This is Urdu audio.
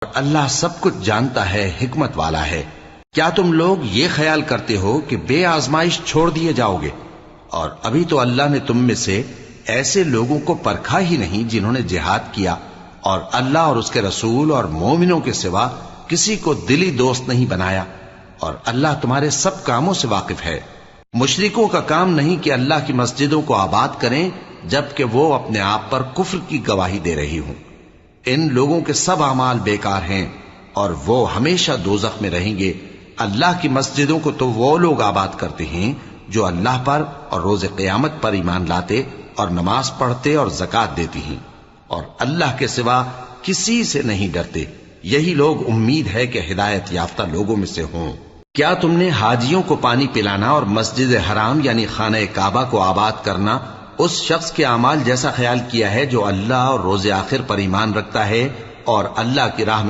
اللہ سب کچھ جانتا ہے، حکمت والا ہے۔ کیا تم لوگ یہ خیال کرتے ہو کہ بے آزمائش چھوڑ دیے جاؤ گے؟ اور ابھی تو اللہ نے تم میں سے ایسے لوگوں کو پرکھا ہی نہیں جنہوں نے جہاد کیا، اور اللہ اور اس کے رسول اور مومنوں کے سوا کسی کو دلی دوست نہیں بنایا، اور اللہ تمہارے سب کاموں سے واقف ہے۔ مشرکوں کا کام نہیں کہ اللہ کی مسجدوں کو آباد کریں جبکہ وہ اپنے آپ پر کفر کی گواہی دے رہی ہوں۔ ان لوگوں کے سب اعمال بیکار ہیں اور وہ ہمیشہ دوزخ میں رہیں گے۔ اللہ کی مسجدوں کو تو وہ لوگ آباد کرتے ہیں جو اللہ پر اور روز قیامت پر ایمان لاتے اور نماز پڑھتے اور زکوٰۃ دیتی ہیں، اور اللہ کے سوا کسی سے نہیں ڈرتے۔ یہی لوگ امید ہے کہ ہدایت یافتہ لوگوں میں سے ہوں۔ کیا تم نے حاجیوں کو پانی پلانا اور مسجد حرام یعنی خانہ کعبہ کو آباد کرنا اس شخص کے اعمال جیسا خیال کیا ہے جو اللہ اور روز آخر پر ایمان رکھتا ہے اور اللہ کی راہ میں